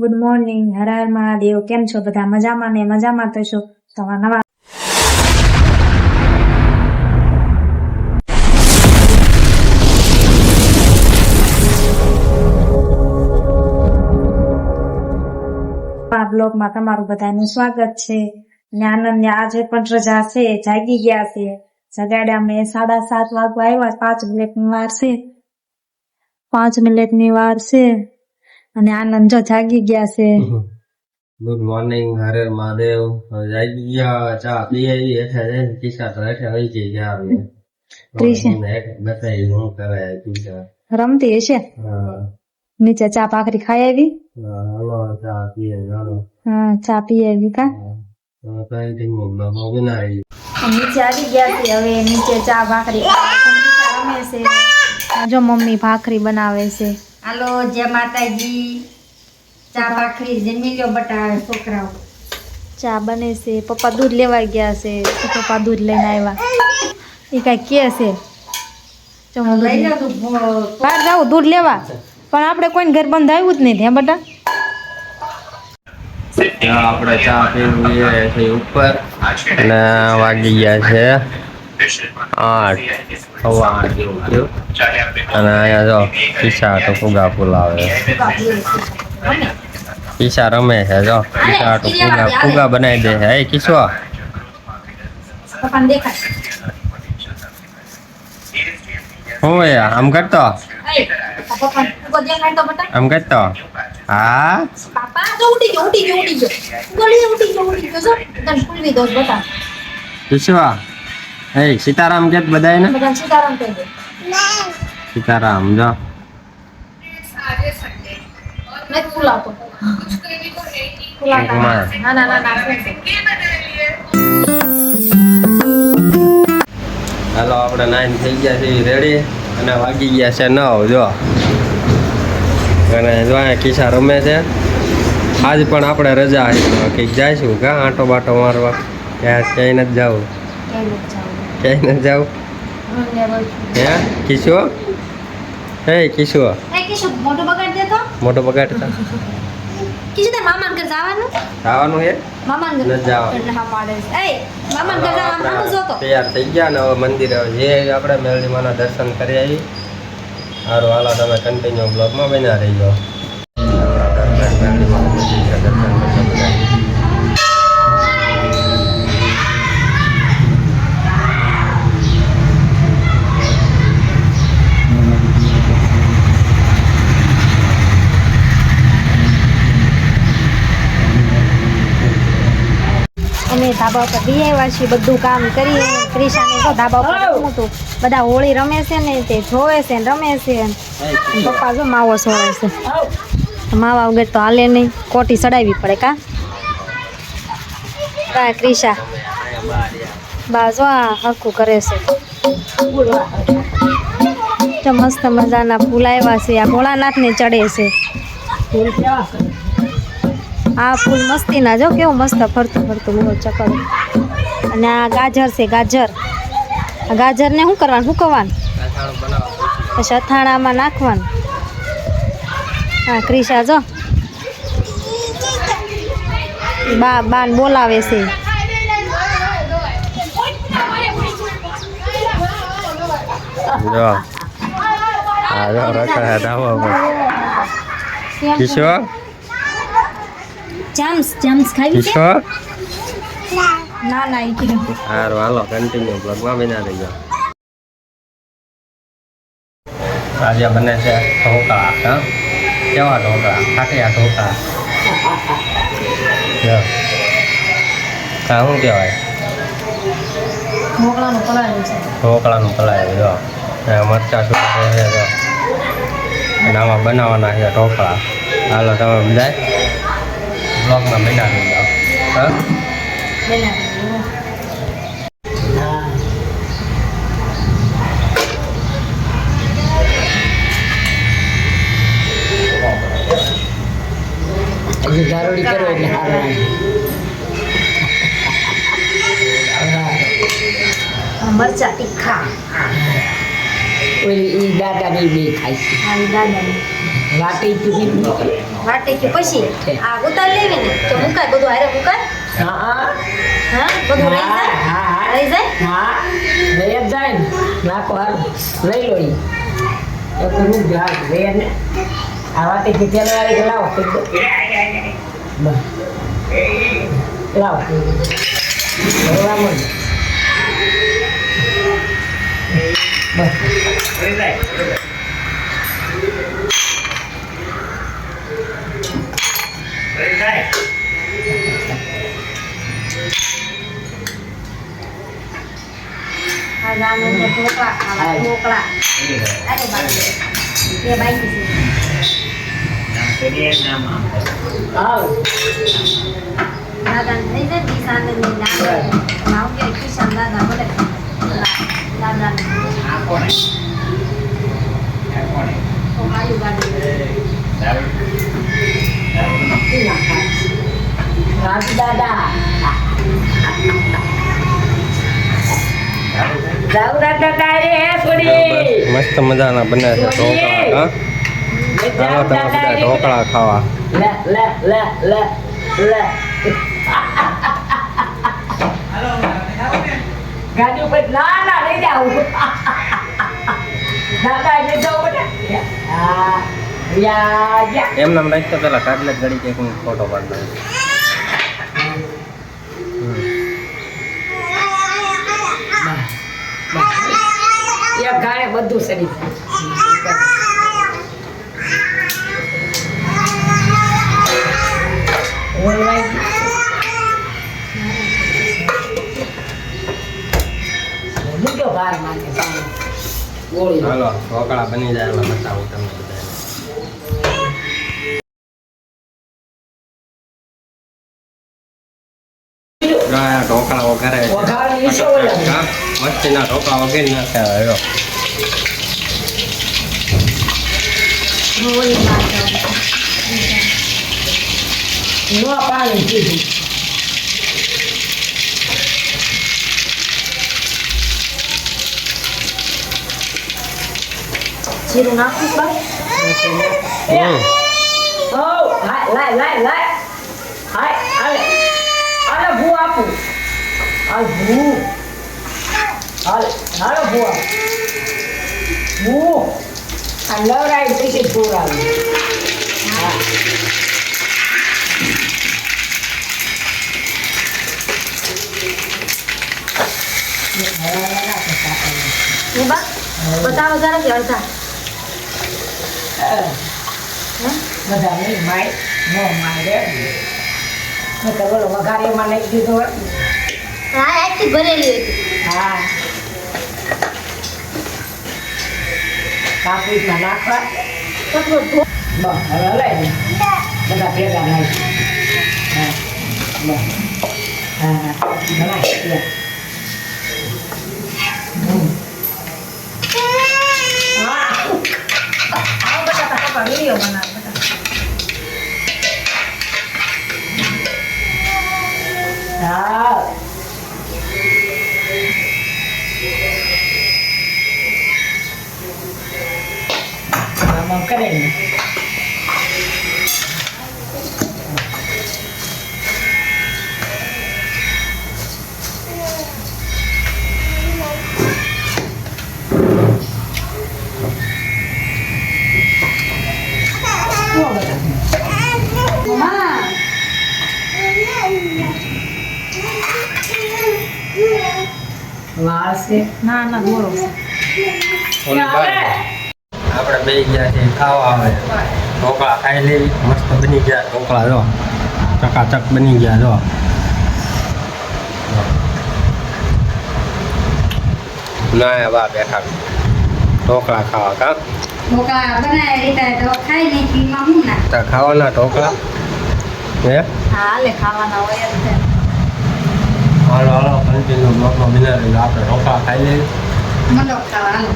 Good morning, Har Har Mahadev. કેમ છો બધા? મજામાં ને? મજામાં તો છો. તમારા નવા બ્લોગમાં તમારું બધાનું સ્વાગત છે. ને આનંદ ને આજે પણ રજા છે, જાગી ગયા છે. જગાડ્યા મેં 7:30 વાગવા આવ્યા. 5 મિનિટની વાર છે, 5 મિનિટની વાર છે. અને આનંદ જો જાગી ગયા છે. ગુડ મોર્નિંગ, હરે મહાદેવ. જાગી ગયા, ચા પી આવી, હેઠે જઈને કિસ્સા તો હેઠે વહી ગયા આવે. બતાવી શું કરે કિસ્સા રમતી હશે. નીચે ચા ભાખરી ખાઈ આવી. હલો, ચા પીએ હાલો. હા, ચા પી આવી કા. નીચે આવી ગયા છે. હવે નીચે ચા ભાખરી રમે છે. જો મમ્મી ભાખરી બનાવે છે. હાલો, જય માતાજી. ચા ભાખરી જમી લ્યો બટા છોકરાઓ. ચા બને છે. પપ્પા દૂધ લેવા ગયા છે. પપ્પા દૂધ લઈને આવ્યા. એ કઈ કે છે લઈ લો તું બહાર જાવ દૂધ લેવા, પણ આપણે કોઈને ઘર બંધ આવ્યું જ નહીં. ત્યાં બટા આપણે ચા પીવીએ છે ઉપર અને વાગી ગયા છે 8, સવા 8 જેવું થયું. અને અહીંયા જો કિસ્સા તો ફુગા ફુલાવે, કિસ્સા રમે છે. જો કિસ્સા તો ફુગા બનાવી દે છે. કિસ્સો પપ્પાને દેખાય. હું આમ કરતો, પપ્પાને ઉભો દેખાય તો બટા. આમ કરતો. હા, પાપા તો ઉડી ગયો ગોળી ઉડી ગયો જો તને ફૂલવી દો બટા. કિસ્સો સીતારામ કે બધાય ને બધા સીતારામ કહી દે. સીતારામ જો ને ફૂલાતો ફૂલાતા ના હાલો, આપણે 9 થઈ ગયા છે રેડી અને વાગી ગયા છે 9. જો અને જો અહીંયા કિસ્સા રમે છે. આજ પણ આપણે રજા છે, કંઈક જઈશું કા આંટો બાટો મારવા. ક્યાંય નથી જવું, ક્યાંય નથી જવું. હે કિસ્સો, હે કિસ્સો મોટો બગાડ દે તો. મોટો બગાડતા કિસી તે મામાન ઘર જવાનું. જવાનું હે મામાન ઘર નથી જવાનું. એટલે હા પાડે છે. એ મામાન ઘર જવાનું આમ જોતો. તૈયાર થઈ ગયા ને હવે મંદિરે જે આપણે મેલડીમાના દર્શન કરી આવી. સારું, હાલો તમે કન્ટિન્યુ બ્લોગમાં બન્યા રહી જાઓ. અમે ધાબા ઉપર બી આવ્યા છીએ, બધું કામ કરી. ક્રિશાને તો ધાબા ઉપર રમવું હતું. બધા હોળી રમે છે ને તે જોવે છે ને રમે છે. પપ્પા જો માવો સોળે છે. માવા વગર તો હાલે નહીં, કોટી ચડાવવી પડે કા. કા ક્રિશા બા જો આ હરખું કરે છે. તો મસ્ત મજાના ફૂલ આવ્યા છે. આ ભોળાનાથને ચડે છે. આ ફૂલ મસ્તીના જો કેવું મસ્ત ફરતું ફરતું બહુ ચકડું. અને આ ગાજર છે, ગાજર. આ ગાજરને શું કરવાનું, શું કરવાનું? પછી અથાણામાં નાખવાનું. હા, ક્રિશા જો બાન બોલાવે છે. જો આ જો રખડા ધાબા પર કિસ્સો જામ્સ ખાવી છે? કિસ્સો ના ઈ કીધું. સારું, હાલો કન્ટિન્યુ બ્લોગમાં બન્યા રહી જાઓ. આજે બને છે ઢોકળા. હા, કેવા ઢોકળા? ખાટિયા ઢોકળા. હા, શું કહેવાય? ઢોકળાનું પલાળેલું છે. ઢોકળાનું પલાળેલું. જો મરચાં સુકા છે. જો અને આમાં બનાવવાના છે ઢોકળા. હાલો તમે બધા બ્લોગમાં બન્યા રહી જાઓ. હા, ગારોડી કરો એટલે મરચા તીખા. ઈ દાદાની બે ખાય છે હા ઈ દાદાની વાટી ચૂકી વાટે કે પછી આ ઉતાર લેવી ને તો મુકાય બધું હારે મુકાય હા હા બધું રહી જાય હા રહી જાય હા લઈ જ જાય ને નાખો હારું લઈ લો ઈ એક રૂપ જાય લઈ ને આ વાટી કે તેલ વાળી લાવો બસ લાવો રામણ બસ આ જાનું ને ઢોકળા ખાવા ઢોકળા અરે બાકી એ બાકી છે આવ દાદા થઈ જાય કિસાન ને નામ કે કિસાન દાદા બોલે દાદા તો આયુ ગાડી રાજ દાદા જાવ દાદા રે છોડી મસ્ત મજાના બને છે ઢોકળા હા ચાલો તમે બધા ઢોકળા ખાવા લે લે લે લે લે ગાડી ઉપર ના ના લઈ જાવ દાદા ને જાવ બેટા હા યા એમ નામ રાખતો પેલા કાઢલે ઘડી કે હું ફોટો પાડતો યા ગાળે બધું સડી મૂક્યો બાર માટે ગોળી હાલો ઢોકળા બની જાય એટલે બતાવું તમને બધાને. આ ઢોકળા વઘારે છે. વઘારી છે ઓલા. હા, મસ્તીના ઢોકળા વઘારી નાખ્યા હવે. હોળી માતા નો પાણી પીધું જીરું નાખું બા ઓ હાય લાય લાય લાય હાય હાલે હાલે ભૂ આપું હાલ ભૂ હાલે હાલે ભૂ આપું ભૂ આ લવરાઈ પછી ભૂરાવું હા એ બા બતાવો જરા કે અડધા બધા નહીં માય નો માય મેં તો બોલો વઘારીમાં નાખી દીધો હોય હા આખી ભરેલી હતી હા કાપડીમાં નાખવા કેટલો બસ હવે હલાય ને બધા ભેગા નાખી હા બસ હા હા હલાય આવો બટાકા પપ્પા વિડીયો બનાવ બટાકા હા આમ કરે ને મમ્મા વાળ છે ના ના ગોળો ઓલી બાજુ. આપણે બે ગયા છે ખાવા આવે ઢોકળા ખાઈ લેવી મસ્ત બની ગયા ઢોકળા જો ચકાચક બની ગયા જો ના બા બેઠા ઢોકળા ખાવા કા ઢોકળા બનાવી લીધા તો ખાઈ નાખી એમાં હું ના તા ખાવાના ઢોકળા હે હાલે ખાવાના હોય જ છે હાલો હાલો કન્ટિન્યુ બ્લોકમાં બિના આપણે ઢોકળા ખાઈ લેવી મંડપ ખાવા હાલો